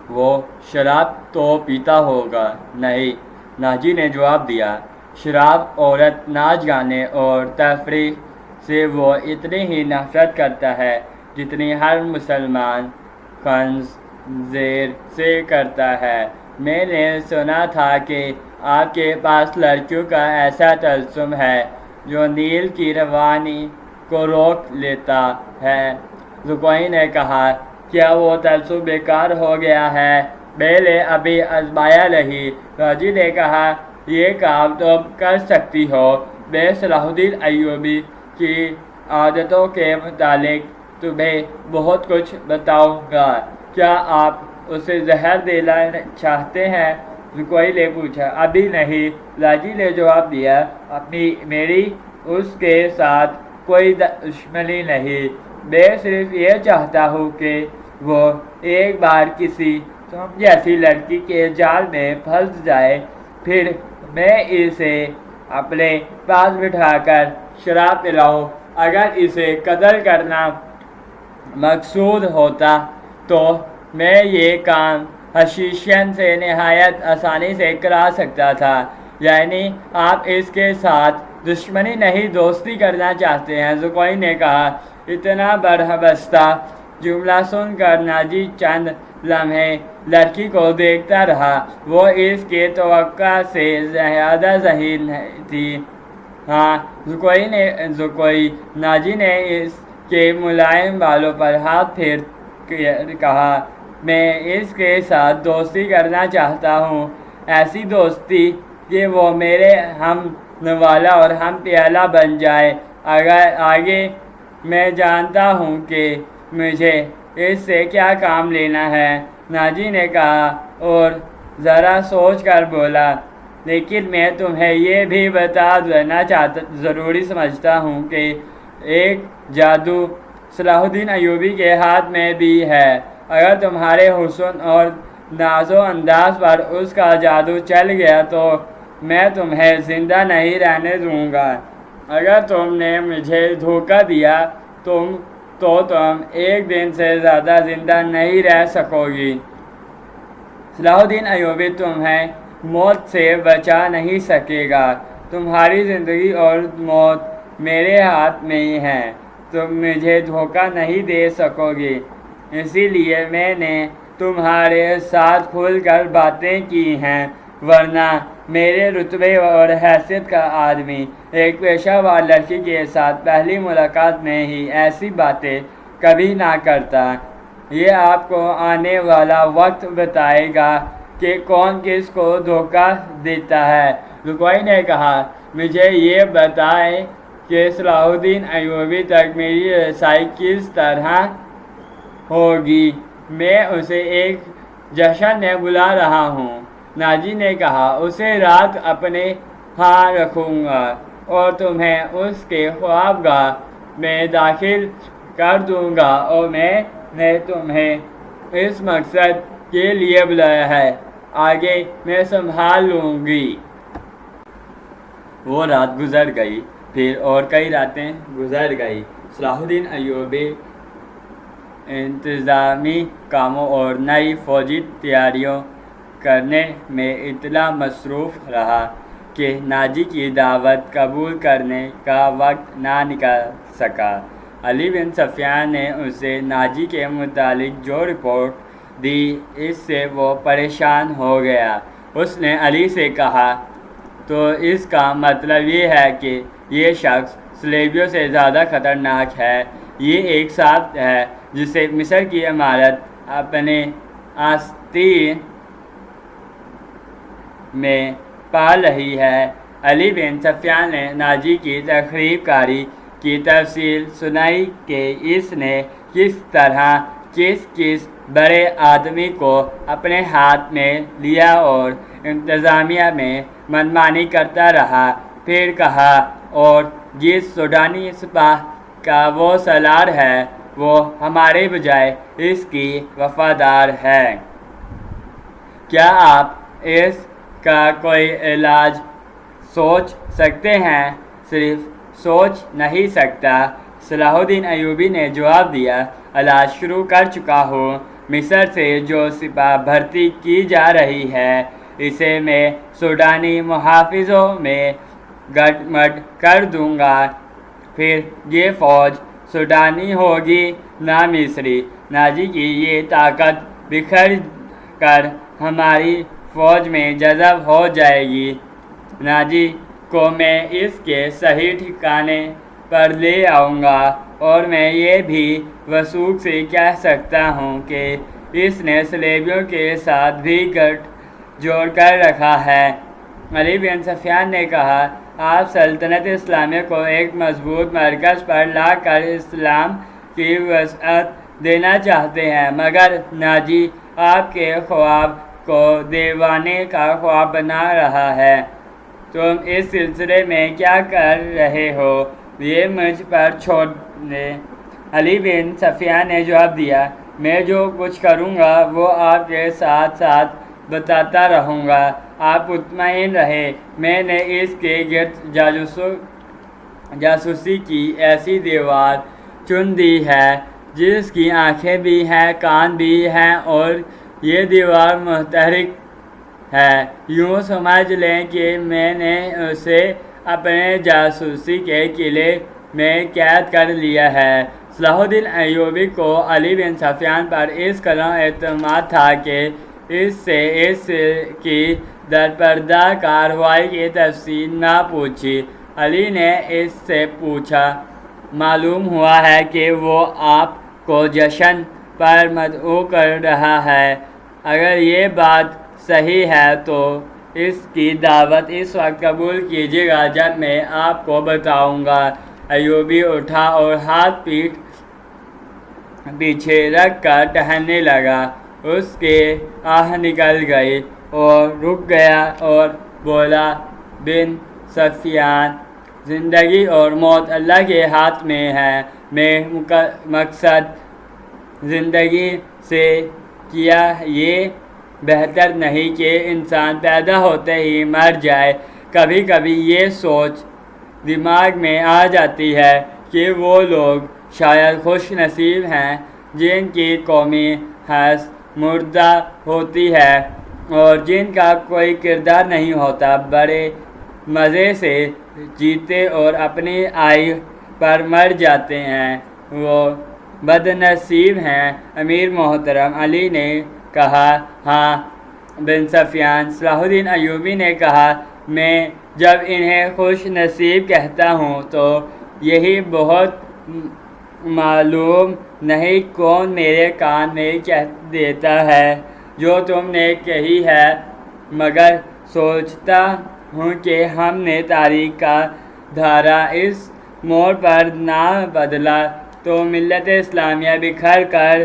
وہ شراب تو پیتا ہوگا؟ نہیں، ناجی نے جواب دیا، شراب، عورت، ناچ گانے اور تفریح سے وہ اتنی ہی نفرت کرتا ہے جتنی ہر مسلمان خنزیر سے کرتا ہے۔ میں نے سنا تھا کہ آپ کے پاس لڑکیوں کا ایسا طلسم ہے جو نیل کی روانی کو روک لیتا ہے۔ زکوئی نے کہا، کیا وہ طلسم بیکار ہو گیا ہے؟ میں نے ابھی آزمایا نہیں۔ ناجی نے کہا، یہ کام تم کر سکتی ہو۔ میں صلاح الدین ایوبی کی عادتوں کے متعلق تمہیں بہت کچھ بتاؤں گا۔ کیا آپ اسے زہر دینا چاہتے ہیں؟ زکوئی نے پوچھا۔ ابھی نہیں، ناجی نے جواب دیا، میری اس کے ساتھ کوئی دشمنی نہیں، میں صرف یہ چاہتا ہوں کہ وہ ایک بار کسی تم جیسی لڑکی کے جال میں پھنس جائے، پھر میں اسے اپنے پاس بٹھا کر شراب پلاؤں۔ اگر اسے قتل کرنا مقصود ہوتا تو میں یہ کام حشیشین سے نہایت آسانی سے کرا سکتا تھا۔ یعنی آپ اس کے ساتھ دشمنی نہیں، دوستی کرنا چاہتے ہیں؟ زکوئی نے کہا۔ اتنا برحبستہ جملہ سن کر ناجی چند لمحے لڑکی کو دیکھتا رہا۔ وہ اس کی توقع سے زیادہ ذہین تھی۔ ہاں، ناجی نے اس کے ملائم بالوں پر ہاتھ پھیر کہا، میں اس کے ساتھ دوستی کرنا چاہتا ہوں، ایسی دوستی کہ وہ میرے ہم نوالہ اور ہم پیالہ بن جائے۔ آگے میں جانتا ہوں کہ مجھے اس سے کیا کام لینا ہے۔ ناجی نے کہا اور ذرا سوچ کر بولا، لیکن میں تمہیں یہ بھی بتا دینا ضروری سمجھتا ہوں کہ ایک جادو صلاح الدین ایوبی کے ہاتھ میں بھی ہے۔ اگر تمہارے حسن اور ناز و انداز پر اس کا جادو چل گیا تو میں تمہیں زندہ نہیں رہنے دوں گا۔ اگر تم نے مجھے دھوکہ دیا تو تم ایک دن سے زیادہ زندہ نہیں رہ سکو گی۔ صلاح الدین ایوبی تمہیں موت سے بچا نہیں سکے گا۔ تمہاری زندگی اور موت میرے ہاتھ میں ہی ہے، تم مجھے دھوکہ نہیں دے سکو گی۔ اسی لیے میں نے تمہارے ساتھ کھل کر باتیں کی ہیں، ورنہ میرے رتبے اور حیثیت کا آدمی ایک پیشہ ور لڑکی کے ساتھ پہلی ملاقات میں ہی ایسی باتیں کبھی نہ کرتا۔ یہ آپ کو آنے والا وقت بتائے گا کہ کون کس کو دھوکہ دیتا ہے۔ زکوئی نے کہا، مجھے یہ بتائیں کہ صلاح الدین ایوبی تک میری رسائی کس طرح ہوگی؟ میں اسے ایک جشن میں بلا رہا ہوں۔ ناجی نے کہا، اسے رات اپنے ہاں رکھوں گا اور تمہیں اس کے خوابگاہ میں داخل کر دوں گا، اور میں نے تمہیں اس مقصد کے لیے بلایا ہے، آگے میں سنبھال لوں گی۔ وہ رات گزر گئی، پھر اور کئی راتیں گزر گئی۔ صلاح الدین ایوبی انتظامی کاموں اور نئی فوجی تیاریوں کرنے میں اتنا مصروف رہا کہ ناجی کی دعوت قبول کرنے کا وقت نہ نکال سکا۔ علی بن سفیان نے اسے ناجی کے متعلق جو رپورٹ دی، اس سے وہ پریشان ہو گیا۔ اس نے علی سے کہا، تو اس کا مطلب یہ ہے کہ یہ شخص صلیبیوں سے زیادہ خطرناک ہے۔ یہ ایک سانپ ہے جسے مصر کی عمارت اپنے آستین میں پال رہی ہے۔ علی بن سفیان نے ناجی کی تخریب کاری کی تفصیل سنائی کہ اس نے کس طرح کس بڑے آدمی کو اپنے ہاتھ میں لیا اور انتظامیہ میں منمانی کرتا رہا۔ پھر کہا، اور جس سوڈانی سپاہ کا وہ سالار ہے وہ ہمارے بجائے اس کی وفادار ہے۔ کیا آپ اس کا کوئی علاج سوچ سکتے ہیں؟ صرف سوچ نہیں سکتا، صلاح الدین ایوبی نے جواب دیا، علاج شروع کر چکا ہوں۔ مصر سے جو سپاہ بھرتی کی جا رہی ہے اسے میں سوڈانی محافظوں میں گٹ مٹ کر دوں گا، پھر یہ فوج سوڈانی ہوگی نہ مصری۔ ناجی کی یہ طاقت بکھر کر ہماری فوج میں جذب ہو جائے گی۔ ناجی کو میں اس کے صحیح ٹھکانے پر لے آؤں گا، اور میں یہ بھی وثوق سے کہہ سکتا ہوں کہ اس نے صلیبیوں کے ساتھ بھی گٹھ جوڑ کر رکھا ہے۔ علی بن سفیان نے کہا، آپ سلطنت اسلامیہ کو ایک مضبوط مرکز پر لا کر اسلام کی وسعت دینا چاہتے ہیں، مگر ناجی آپ کے خواب کو دیوانے کا خواب بنا رہا ہے۔ تم اس سلسلے میں کیا کر رہے ہو یہ مجھ پر چھوڑ دیں۔ علی بن سفیان نے جواب دیا، میں جو کچھ کروں گا وہ آپ کے ساتھ ساتھ بتاتا رہوں گا۔ آپ مطمئن رہیں، میں نے اس کے گرد جاسوسی کی ایسی دیوار چن دی ہے جس کی آنکھیں بھی ہیں، کان بھی ہیں، اور یہ دیوار متحرک ہے۔ یوں سمجھ لیں کہ میں نے اسے اپنے جاسوسی کے قلعے میں قید کر لیا ہے۔ صلاح الدین ایوبی کو علی بن سفیان پر اس قدر اعتماد تھا کہ اس سے اس کی درپردہ کارروائی کی تفصیل نہ پوچھی۔ علی نے اس سے پوچھا، معلوم ہوا ہے کہ وہ آپ کو جشن پر مدعو کر رہا ہے، اگر یہ بات صحیح ہے تو اس کی دعوت اس وقت قبول کیجیے گا جب میں آپ کو بتاؤں گا۔ ایوبی اٹھا اور ہاتھ پیچھے رکھ کر ٹہلنے لگا۔ اس کے آہ نکل گئی اور رک گیا اور بولا، بن سفیان، زندگی اور موت اللہ کے ہاتھ میں ہے۔ میں مقصد زندگی سے کیا یہ بہتر نہیں کہ انسان پیدا ہوتے ہی مر جائے؟ کبھی کبھی یہ سوچ دماغ میں آ جاتی ہے کہ وہ لوگ شاید خوش نصیب ہیں جن کی قومی حیث مردہ ہوتی ہے اور جن کا کوئی کردار نہیں ہوتا، بڑے مزے سے جیتے اور اپنی آئی پر مر جاتے ہیں، وہ بد نصیب ہیں۔ امیر محترم علی نے کہا، ہاں بن سفیان۔ صلاح الدین ایوبی نے کہا، میں جب انہیں خوش نصیب کہتا ہوں تو یہی بہت معلوم نہیں کون میرے کان میں کہہ دیتا ہے جو تم نے کہی ہے، مگر سوچتا ہوں کہ ہم نے تاریخ کا دھارا اس موڑ پر نہ بدلا تو ملت اسلامیہ بکھر کر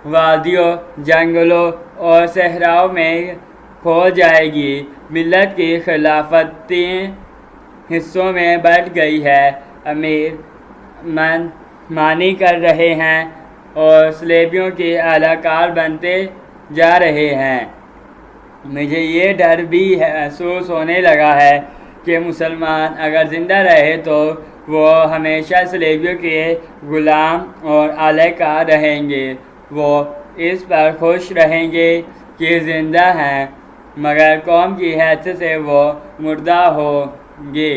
وادیوں، جنگلوں اور صحراؤں میں کھو جائے گی۔ ملت کی خلافت 3 حصوں میں بٹ گئی ہے، امیر من مانی کر رہے ہیں اور صلیبیوں کے اعلی کار بنتے جا رہے ہیں۔ مجھے یہ ڈر بھی محسوس ہونے لگا ہے کہ مسلمان اگر زندہ رہے تو وہ ہمیشہ صلیبیوں کے غلام اور اعلی کار رہیں گے۔ وہ اس پر خوش رہیں گے کہ زندہ ہیں، مگر قوم کی حیثیت سے وہ مردہ ہوں گے۔